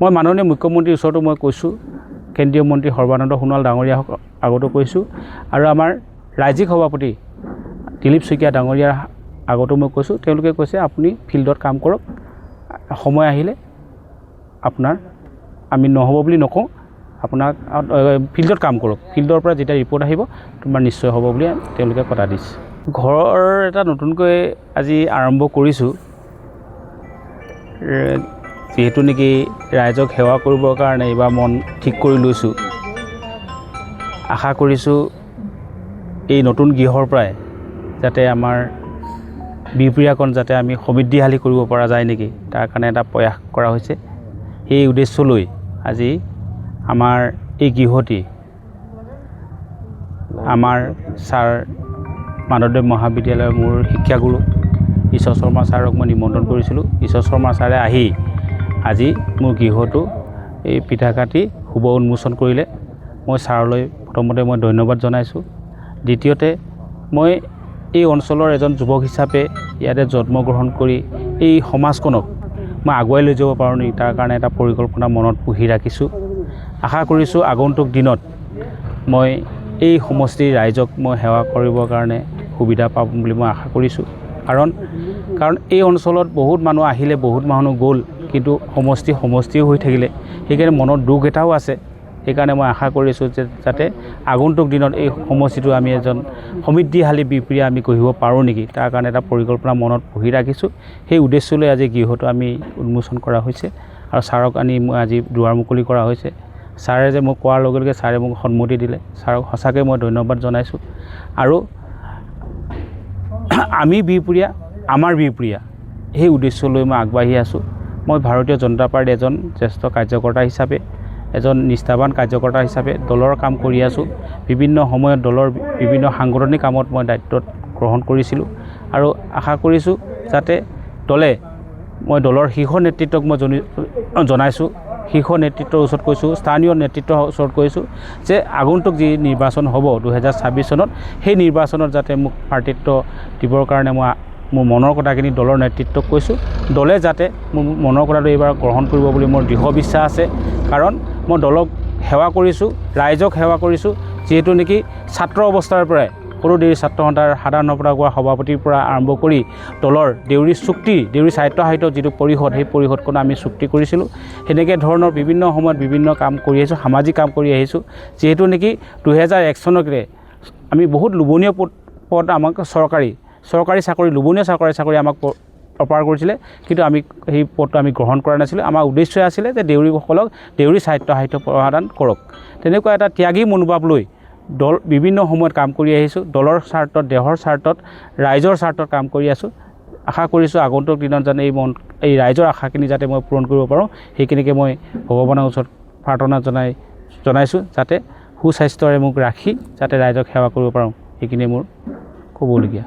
মই মাননীয় মুখ্যমন্ত্ৰীৰ ওচৰতো মই কৈছোঁ, কেন্দ্ৰীয় মন্ত্ৰী সৰ্বানন্দ সোণোৱাল ডাঙৰীয়াক আগতো কৈছোঁ, আৰু আমাৰ ৰাজ্যিক সভাপতি দিলীপ শইকীয়া ডাঙৰীয়াৰ আগতো মই কৈছোঁ। তেওঁলোকে কৈছে আপুনি ফিল্ডত কাম কৰক, সময় আহিলে আপোনাৰ আমি নহ'ব বুলি নকওঁ, আপোনাক ফিল্ডত কাম কৰক, ফিল্ডৰ পৰা যেতিয়া ৰিপৰ্ট আহিব তোমাৰ নিশ্চয় হ'ব বুলি তেওঁলোকে কথা দিছে। ঘৰৰ এটা নতুনকৈ আজি আৰম্ভ কৰিছোঁ, যিহেতু নেকি ৰাইজক সেৱা কৰিবৰ কাৰণে এইবাৰ মন ঠিক কৰি লৈছোঁ। আশা কৰিছোঁ এই নতুন গৃহৰ পৰাই যাতে আমাৰ বিহপুৰীয়াখন যাতে আমি সমৃদ্ধিশালী কৰিব পৰা যায় নেকি, তাৰ কাৰণে এটা প্ৰয়াস কৰা হৈছে। সেই উদ্দেশ্য লৈ আজি আমাৰ এই গৃহটি আমাৰ ছাৰ মাধৱদেৱ মহাবিদ্যালয়ৰ মোৰ শিক্ষাগুৰু ঈশ্বৰ শৰ্মা ছাৰক মই নিমন্ত্ৰণ কৰিছিলোঁ। ঈশ্বৰ শৰ্মা ছাৰে আহি আজি মোৰ গৃহটো এই পিঠা কাটি শুভ উন্মোচন কৰিলে। মই ছাৰলৈ প্ৰথমতে মই ধন্যবাদ জনাইছোঁ। দ্বিতীয়তে মই এই অঞ্চলৰ এজন যুৱক হিচাপে ইয়াতে জন্মগ্ৰহণ কৰি এই সমাজখনক মই আগুৱাই লৈ যাব পাৰোঁ নেকি, তাৰ কাৰণে এটা পৰিকল্পনা মনত পুহি ৰাখিছোঁ। আশা কৰিছোঁ আগন্তুক দিনত মই এই সমষ্টিৰ ৰাইজক মই সেৱা কৰিবৰ কাৰণে সুবিধা পাম বুলি মই আশা কৰিছোঁ। কাৰণ এই অঞ্চলত বহুত মানুহ আহিলে, বহুত মানুহ গ'ল, কিন্তু সমষ্টিও হৈ থাকিলে, সেইকাৰণে মনত দুখ এটাও আছে। সেইকাৰণে মই আশা কৰিছোঁ যে যাতে আগন্তুক দিনত এই সমষ্টিটো আমি এজন সমৃদ্ধিশালী বিহপুৰীয়া আমি গঢ়িব পাৰোঁ নেকি, তাৰ কাৰণে এটা পৰিকল্পনা মনত পুহি ৰাখিছোঁ। সেই উদ্দেশ্য লৈ আজি গৃহটো আমি উন্মোচন কৰা হৈছে আৰু ছাৰক আনি মই আজি দুৱাৰ মুকলি কৰা হৈছে। ছাৰে যে মোক কোৱাৰ লগে লগে ছাৰে মোক সন্মতি দিলে, ছাৰক সঁচাকৈ মই ধন্যবাদ জনাইছোঁ। আৰু আমি বিহপুৰীয়া, আমাৰ বিহপুৰীয়া, সেই উদ্দেশ্য লৈ মই আগবাঢ়ি আছোঁ। মই ভাৰতীয় জনতা পাৰ্টীৰ এজন জ্যেষ্ঠ কাৰ্যকৰ্তা হিচাপে, এজন নিষ্ঠাৱান কাৰ্যকৰ্তা হিচাপে দলৰ কাম কৰি আছোঁ। বিভিন্ন সময়ত দলৰ বিভিন্ন সাংগঠনিক কামত মই দায়িত্বত গ্ৰহণ কৰিছিলোঁ আৰু আশা কৰিছোঁ যাতে মই দলৰ শীৰ্ষ নেতৃত্বক মই জনাইছোঁ, শীৰ্ষ নেতৃত্বৰ ওচৰত কৈছোঁ, স্থানীয় নেতৃত্বৰ ওচৰত কৈছোঁ যে আগন্তুক যি নিৰ্বাচন হ'ব 2026 চনত, সেই নিৰ্বাচনত যাতে মোক প্ৰাৰ্থিত্ব দিবৰ কাৰণে মই মোৰ মনৰ কথাখিনি দলৰ নেতৃত্বক কৈছোঁ। দলে যাতে মোৰ মনৰ কথাটো এইবাৰ গ্ৰহণ কৰিব বুলি মোৰ দৃঢ় বিশ্বাস আছে। কাৰণ মই দলক সেৱা কৰিছোঁ, ৰাইজক সেৱা কৰিছোঁ, যিহেতু নেকি ছাত্ৰ অৱস্থাৰ পৰাই সৰু দেউৰী ছাত্ৰ সন্থাৰ সাধাৰণ সম্পাদকৰ সভাপতিৰ পৰা আৰম্ভ কৰি দলৰ দেউৰী সাহিত্য যিটো পৰিষদ, সেই পৰিষদখন আমি চুক্তি কৰিছিলোঁ। সেনেকৈ ধৰণৰ বিভিন্ন সময়ত বিভিন্ন কাম কৰি আহিছোঁ, সামাজিক কাম কৰি আহিছোঁ। যিহেতু নেকি 2001 চনতে আমি বহুত লোভনীয় পদ আমাক চৰকাৰী চাকৰি, লোভনীয় চৰকাৰী চাকৰি আমাক অপাৰ কৰিছিলে, কিন্তু আমি সেই পদটো আমি গ্ৰহণ কৰা নাছিলোঁ। আমাৰ উদ্দেশ্যই আছিলে যে দেউৰীসকলক দেউৰী সাহিত্য প্ৰদান কৰক। তেনেকুৱা এটা ত্যাগী মনোভাৱ লৈ দল বিভিন্ন সময়ত কাম কৰি আহিছোঁ। দলৰ স্বাৰ্থত, দেশৰ স্বাৰ্থত, ৰাইজৰ স্বাৰ্থত কাম কৰি আছোঁ। আশা কৰিছোঁ আগন্তুক দিনত যাতে এই ৰাইজৰ আশাখিনি যাতে মই পূৰণ কৰিব পাৰোঁ, সেইখিনিকে মই ভগৱানৰ ওচৰত প্ৰাৰ্থনা জনাইছোঁ যাতে সুস্বাস্থ্যৰে মোক ৰাখি যাতে ৰাইজক সেৱা কৰিব পাৰোঁ। সেইখিনিয়ে মোৰ ক'বলগীয়া।